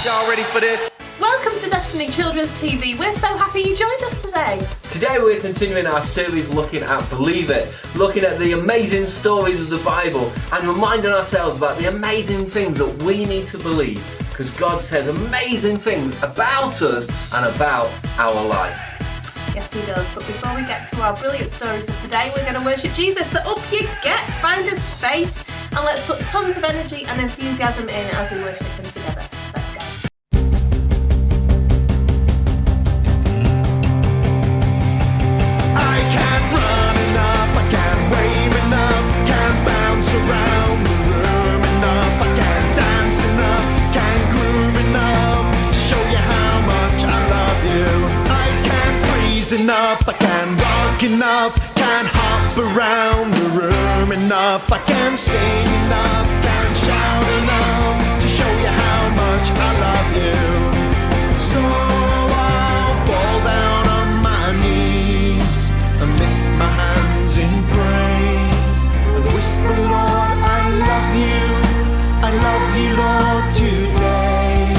Y'all ready for this? Welcome to Destiny Children's TV. We're so happy you joined us today. Today we're continuing our series looking at Believe It, looking at the amazing stories of the Bible and reminding ourselves about the amazing things that we need to believe, because God says amazing things about us and about our life. Yes, he does. But before we get to our brilliant story for today, we're going to worship Jesus. So up you get, find a space, and let's put tons of energy and enthusiasm in as we worship him together. Let's go. I can't run enough, I can't wave enough, can't bounce around the room enough, I can't dance enough, can't groove enough to show you how much I love you. I can't freeze enough, I can't rock enough, can't hop around the room enough, I can't sing enough, can't shout enough to show you how much I love you. So I'll fall down on my knees and lift my hands in praise and whisper, Lord, I love you, Lord, today.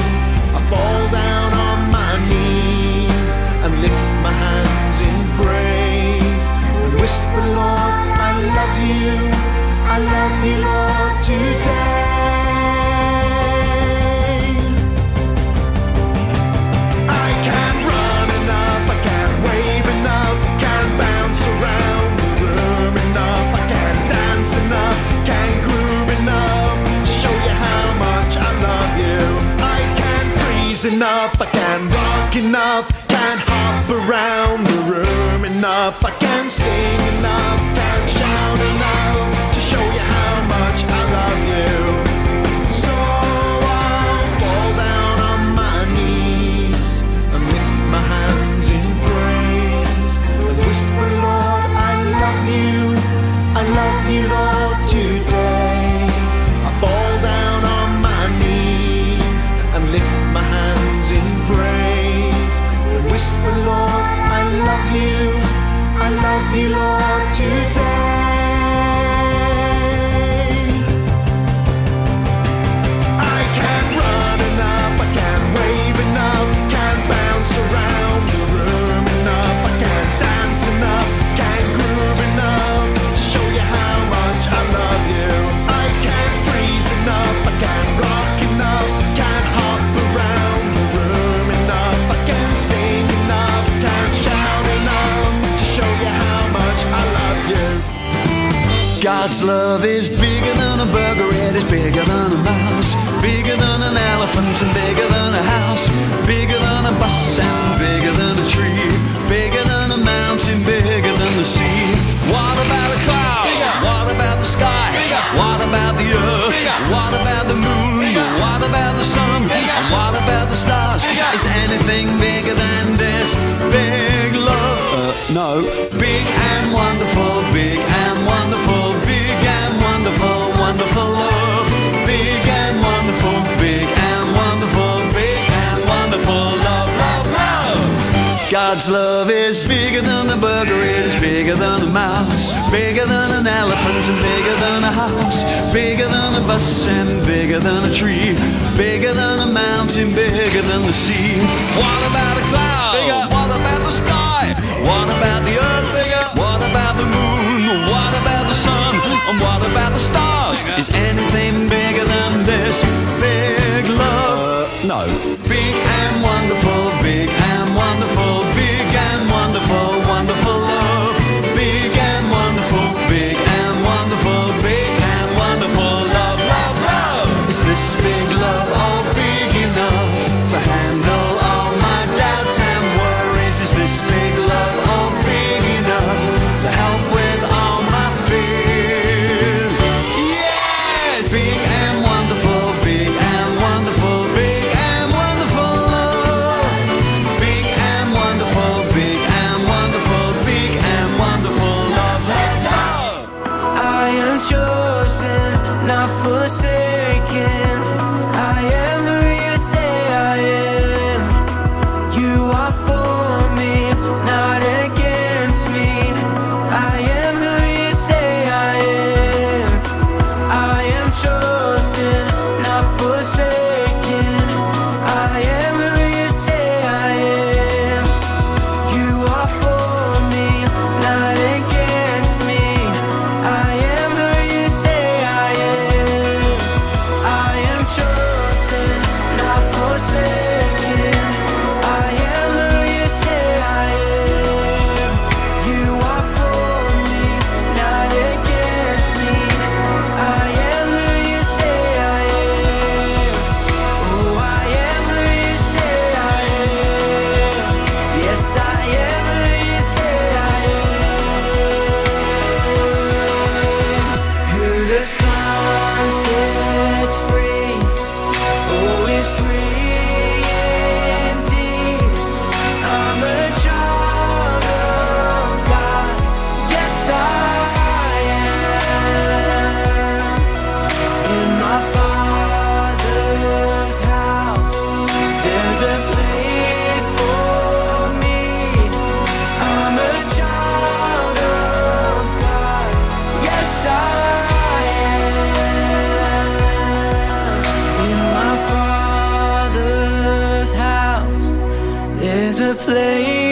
I fall down on my knees and lift my hands in praise and whisper, Lord, I love you, Lord, today. I can't run enough, I can't wave enough, can't bounce around the room enough, I can't dance enough, can't groove enough to show you how much I love you. I can't freeze enough, I can't rock enough, can't hop around the room enough, I can't sing enough, can't shout enough to show you how much I love you. So I'll fall down on my knees and lift my hands in praise and whisper, Lord, I love you, Lord, today. I fall down on my knees and lift my hands in praise and whisper, Lord, I love you, Lord, today. I can't run enough, I can't wave enough, can't bounce around the room enough, I can't dance enough, can't groove enough to show you how much I love you. I can't freeze enough, I can't rock enough, can't hop around the room enough, I can't sing enough, can't shout enough to show you how much I love you. God's love is bigger than a burger, it is bigger than a mouse, bigger than an elephant and bigger than a house, bigger than a bus and bigger than a tree, bigger than a mountain, bigger than the sea. What about a cloud? What about the sky? What about the earth? What about the moon? What about the sun? And what about the stars? Is anything bigger than this big love? No. Big and wonderful, big and wonderful, big and wonderful, wonderful love. Big and wonderful, big and wonderful, big and wonderful love, love, love. God's love is bigger than a burger, it is bigger than a mouse, bigger than an elephant and bigger than a house, bigger than a bus and bigger than a tree, bigger than a mountain, bigger than the sea. What about a cloud? Bigger. What about the sky? What about the earth? Bigger. What about the moon? What about the sun? And what about the stars? Is anything bigger than this big love? No. Big and wonderful, big and wonderful, big and wonderful, wonderful love. Big and wonderful, big and wonderful, big and wonderful love, love, love. Is this big love all big enough to handle all my doubts and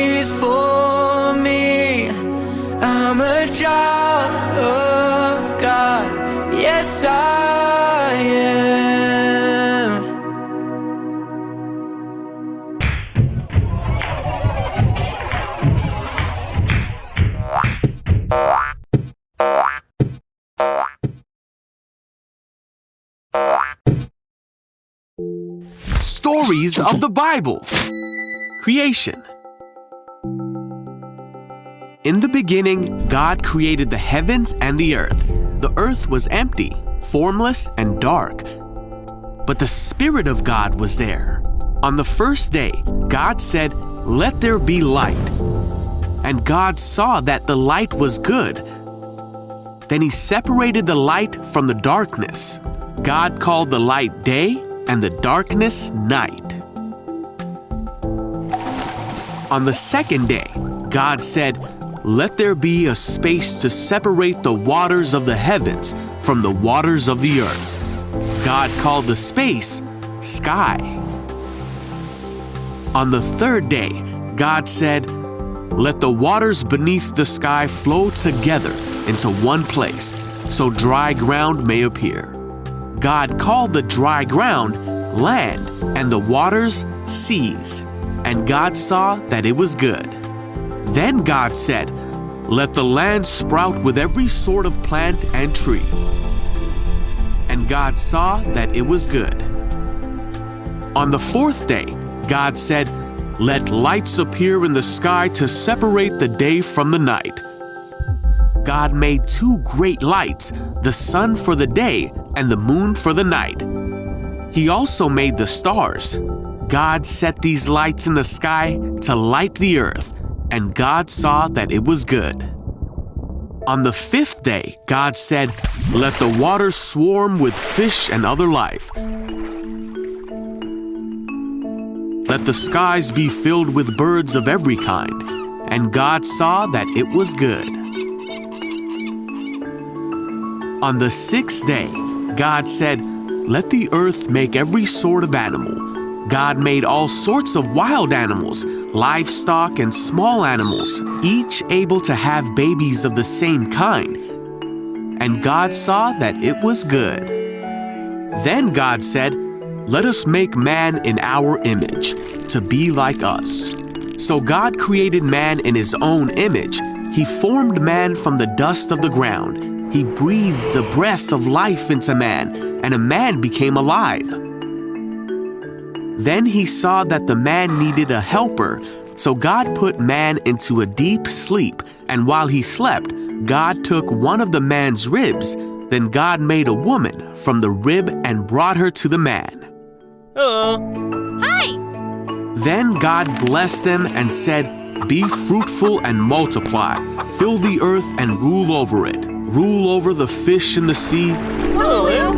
is for me. I'm a child of God. Yes, I am. Stories of the Bible. Creation. In the beginning, God created the heavens and the earth. The earth was empty, formless, and dark. But the Spirit of God was there. On the first day, God said, "Let there be light." And God saw that the light was good. Then He separated the light from the darkness. God called the light day and the darkness night. On the second day, God said, "Let there be a space to separate the waters of the heavens from the waters of the earth." God called the space sky. On the third day, God said, "Let the waters beneath the sky flow together into one place, so dry ground may appear." God called the dry ground land and the waters seas, and God saw that it was good. Then God said, "Let the land sprout with every sort of plant and tree." And God saw that it was good. On the fourth day, God said, "Let lights appear in the sky to separate the day from the night." God made two great lights, the sun for the day and the moon for the night. He also made the stars. God set these lights in the sky to light the earth, and God saw that it was good. On the fifth day, God said, "Let the waters swarm with fish and other life. Let the skies be filled with birds of every kind." And God saw that it was good. On the sixth day, God said, "Let the earth make every sort of animal." God made all sorts of wild animals, livestock and small animals, each able to have babies of the same kind. And God saw that it was good. Then God said, "Let us make man in our image, to be like us." So God created man in His own image. He formed man from the dust of the ground. He breathed the breath of life into man, and a man became alive. Then He saw that the man needed a helper, so God put man into a deep sleep, and while he slept, God took one of the man's ribs. Then God made a woman from the rib and brought her to the man. Hello. Hi! Then God blessed them and said, "Be fruitful and multiply. Fill the earth and rule over it. Rule over the fish in the sea, Hello, Will.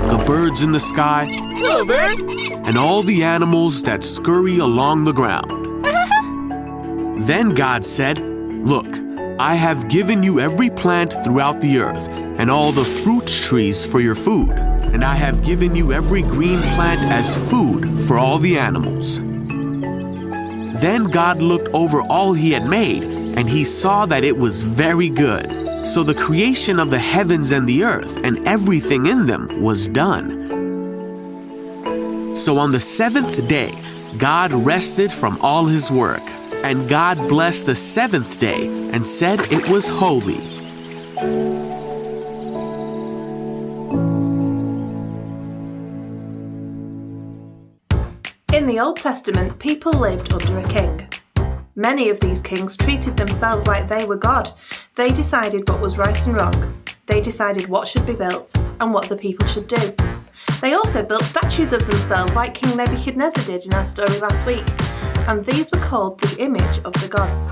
the birds in the sky, Hello, Bird. and all the animals that scurry along the ground." Then God said, "Look, I have given you every plant throughout the earth, and all the fruit trees for your food, and I have given you every green plant as food for all the animals." Then God looked over all He had made, and He saw that it was very good. So the creation of the heavens and the earth and everything in them was done. So on the seventh day, God rested from all His work, and God blessed the seventh day and said it was holy. In the Old Testament, people lived under a king. Many of these kings treated themselves like they were God. They decided what was right and wrong. They decided what should be built and what the people should do. They also built statues of themselves like King Nebuchadnezzar did in our story last week, and these were called the image of the gods.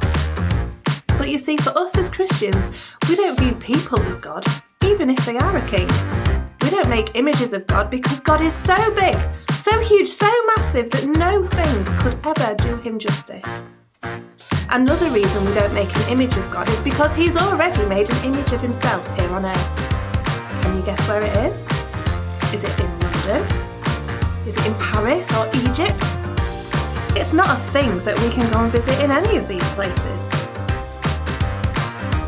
But you see, for us as Christians, we don't view people as God, even if they are a king. We don't make images of God because God is so big, so huge, so massive that no thing could ever do Him justice. Another reason we don't make an image of God is because He's already made an image of Himself here on earth. Can you guess where it is? Is it in London? Is it in Paris or Egypt? It's not a thing that we can go and visit in any of these places.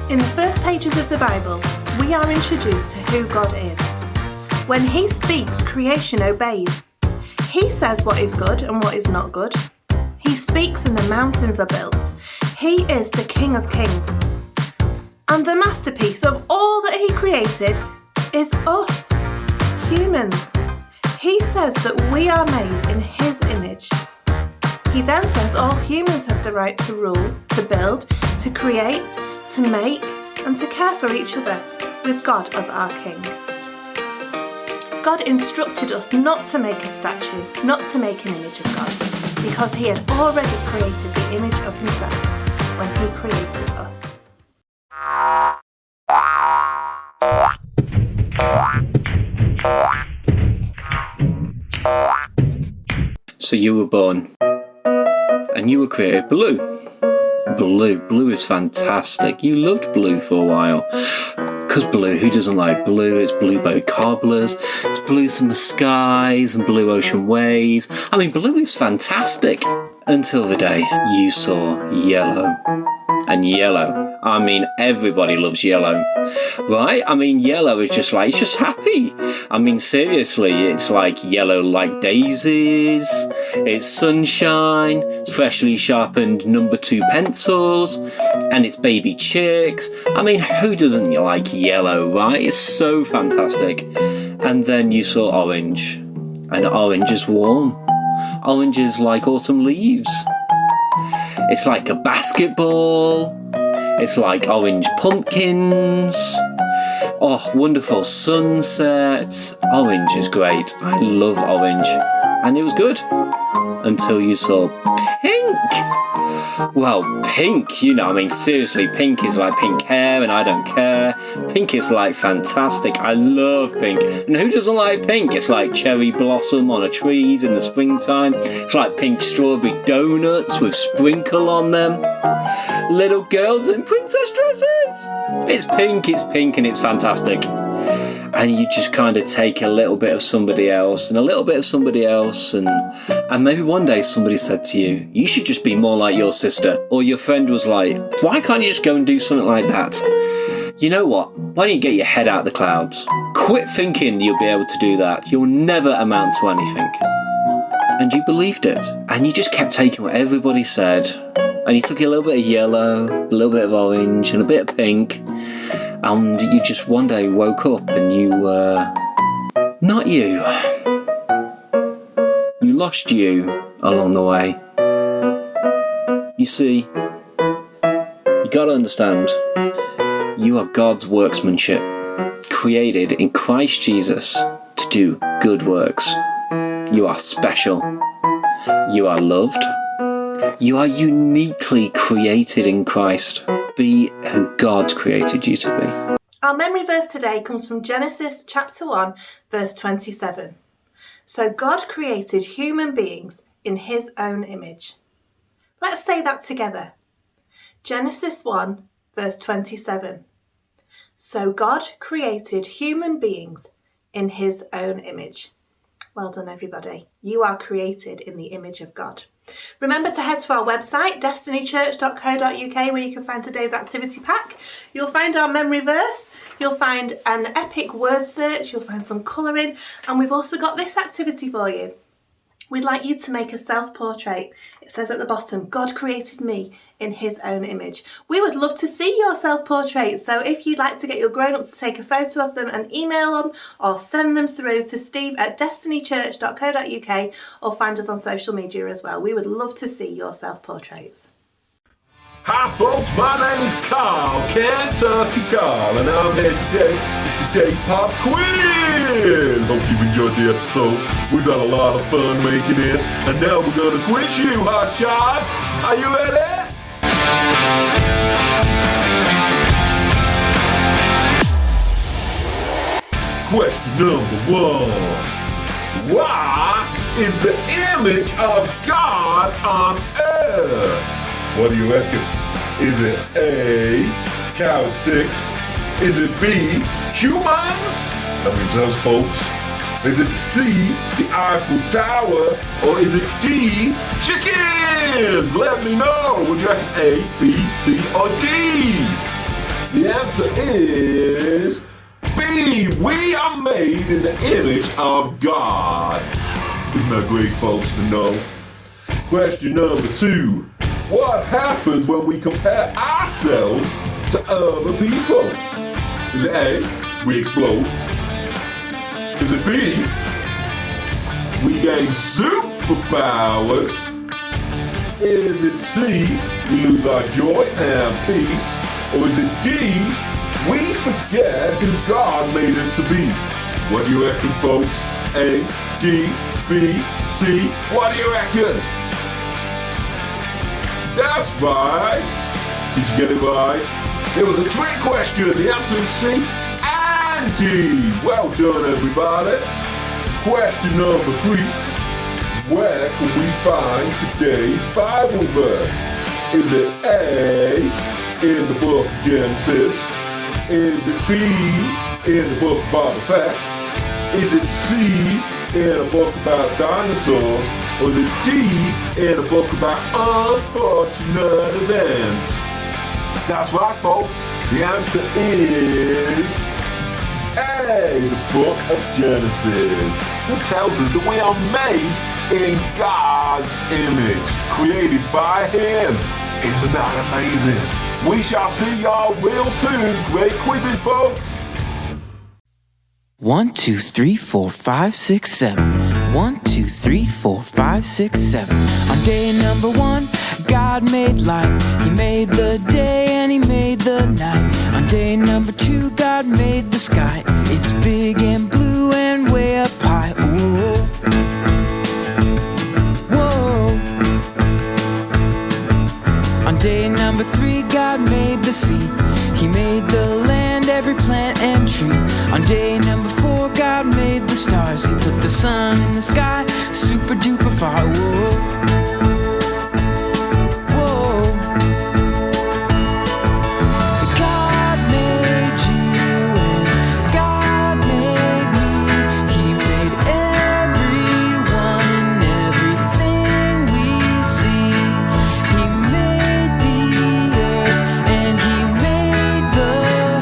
In the first pages of the Bible, we are introduced to who God is. When He speaks, creation obeys. He says what is good and what is not good. He speaks and the mountains are built. He is the King of Kings. And the masterpiece of all that He created is us, humans. He says that we are made in His image. He then says all humans have the right to rule, to build, to create, to make, and to care for each other, with God as our King. God instructed us not to make a statue, not to make an image of God, because He had already created the image of Himself when He created us. So you were born, and you were created blue. Blue is fantastic. You loved blue for a while. Because blue, who doesn't like blue? It's blueberry cobblers, it's blue summer skies and blue ocean waves. I mean, blue is fantastic. Until the day you saw yellow. And yellow, I mean, everybody loves yellow, right? I mean, yellow is just like, it's just happy. I mean, seriously, it's like yellow like daisies, it's sunshine, it's freshly sharpened number 2 pencils, and it's baby chicks. I mean, who doesn't like yellow, right? It's so fantastic. And then you saw orange, and orange is warm. Orange is like autumn leaves. It's like a basketball. It's like orange pumpkins. Oh, wonderful sunsets. Orange is great. I love orange. And it was good. Until you saw pink. Well, pink, you know, I mean, seriously, pink is like pink hair and I don't care. Pink is like fantastic. I love pink. And who doesn't like pink? It's like cherry blossom on a trees in the springtime. It's like pink strawberry donuts with sprinkle on them. Little girls in princess dresses. It's pink, and it's fantastic. And you just kind of take a little bit of somebody else and a little bit of somebody else, and maybe one day somebody said to you, you should just be more like your sister. Or your friend was like, why can't you just go and do something like that? You know what? Why don't you get your head out of the clouds? Quit thinking you'll be able to do that. You'll never amount to anything. And you believed it. And you just kept taking what everybody said. And you took a little bit of yellow, a little bit of orange, and a bit of pink. And you just one day woke up and you were not you. You lost you along the way. You see, you gotta understand, you are God's workmanship, created in Christ Jesus to do good works. You are special. You are loved. You are uniquely created in Christ. Be who God created you to be. Our memory verse today comes from Genesis chapter 1, verse 27. So God created human beings in His own image. Let's say that together. Genesis 1, verse 27. So God created human beings in His own image. Well done, everybody. You are created in the image of God. Remember to head to our website, destinychurch.co.uk, where you can find today's activity pack. You'll find our memory verse, you'll find an epic word search, you'll find some colouring, and we've also got this activity for you. We'd like you to make a self-portrait. It says at the bottom, God created me in His own image. We would love to see your self-portraits, so if you'd like to get your grown-up to take a photo of them and email them, or send them through to steve@destinychurch.co.uk, or find us on social media as well. We would love to see your self-portraits. Hi folks, my name's Carl, Kentucky Carl, and I'm here today with today's pop quiz. Hope you've enjoyed the episode. We've had a lot of fun making it, and now we're gonna quiz you, hot shots. Are you ready? Question number 1. Why is the image of God on earth? What do you reckon? Is it A, carrot sticks? Is it B, humans? That means us folks. Is it C, the Eiffel Tower, or is it D, chickens? Let me know. Would you reckon A, B, C, or D? The answer is B. We are made in the image of God. Isn't that great, folks, to know? Question number 2. What happens when we compare ourselves to other people? Is it A, we explode? Is it B, we gain superpowers? Is it C, we lose our joy and peace? Or is it D, we forget who God made us to be? What do you reckon, folks? A, D, B, C, what do you reckon? That's right! Did you get it right? It was a trick question. The answer is C and D. Well done, everybody. Question number 3. Where can we find today's Bible verse? Is it A, in the book of Genesis? Is it B, in the book of Boba Fett? Is it C, in a book about dinosaurs? Or is it D, in a book about unfortunate events? That's right, folks. The answer is A, the book of Genesis. It tells us that we are made in God's image, created by Him. Isn't that amazing? We shall see y'all real soon. Great quizzing, folks. 1, 2, 3, 4, 5, 6, 7. 1, 2, 3, 4, 5, 6, 7. On day number 1, God made light. He made the day and He made the night. On day number 2, God made the sky. It's big and blue and way up high. Whoa. Whoa. On day number 3, God made the sea. He made the land, every plant and tree. On day number 4, God made the stars. He put the sun in the sky, super duper far. Whoa. Whoa. God made you and God made me. He made everyone and everything we see. He made the earth and He made the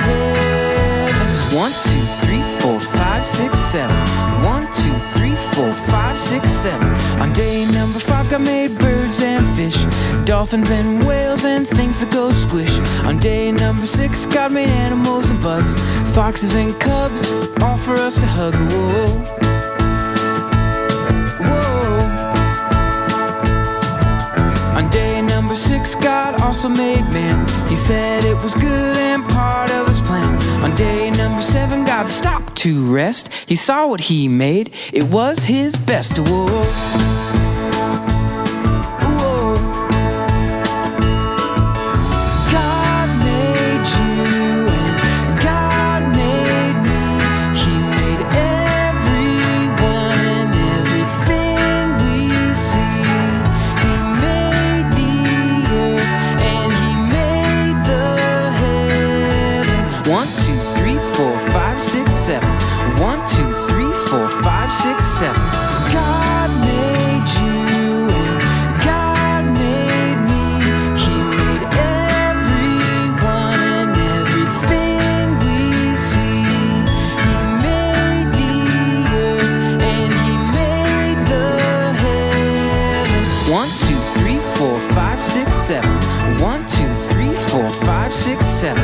heavens. 1, 2, 3, 4, 5, 6, 7. 1, 2, 3, 4, 5, 6, 7. On day number 5, God made birds and fish, dolphins and whales and things that go squish. On day number 6, God made animals and bugs, foxes and cubs, all for us to hug. Whoa. Whoa. On day number 6, God also made man. He said it was good and part of His plan. On day number 7, God stopped to rest. He saw what He made. It was His best. Whoa. Whoa. God made you and God made me. He made everyone and everything we see. He made the earth and He made the heavens. 1, 2, 3, 4, 5, 6, 7. 1, 2, 3, 4, 5, 6, 7. God made you and God made me. He made everyone and everything we see. He made the earth and He made the heavens. 1, 2, 3, 4, 5, 6, 7. 1, 2, 3, 4, 5, 6, 7.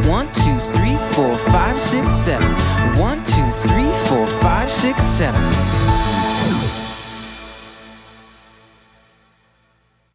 1, 2, 3, 4, 5, 6, 7. 1, 2, 3, 4, 5, 6, 7.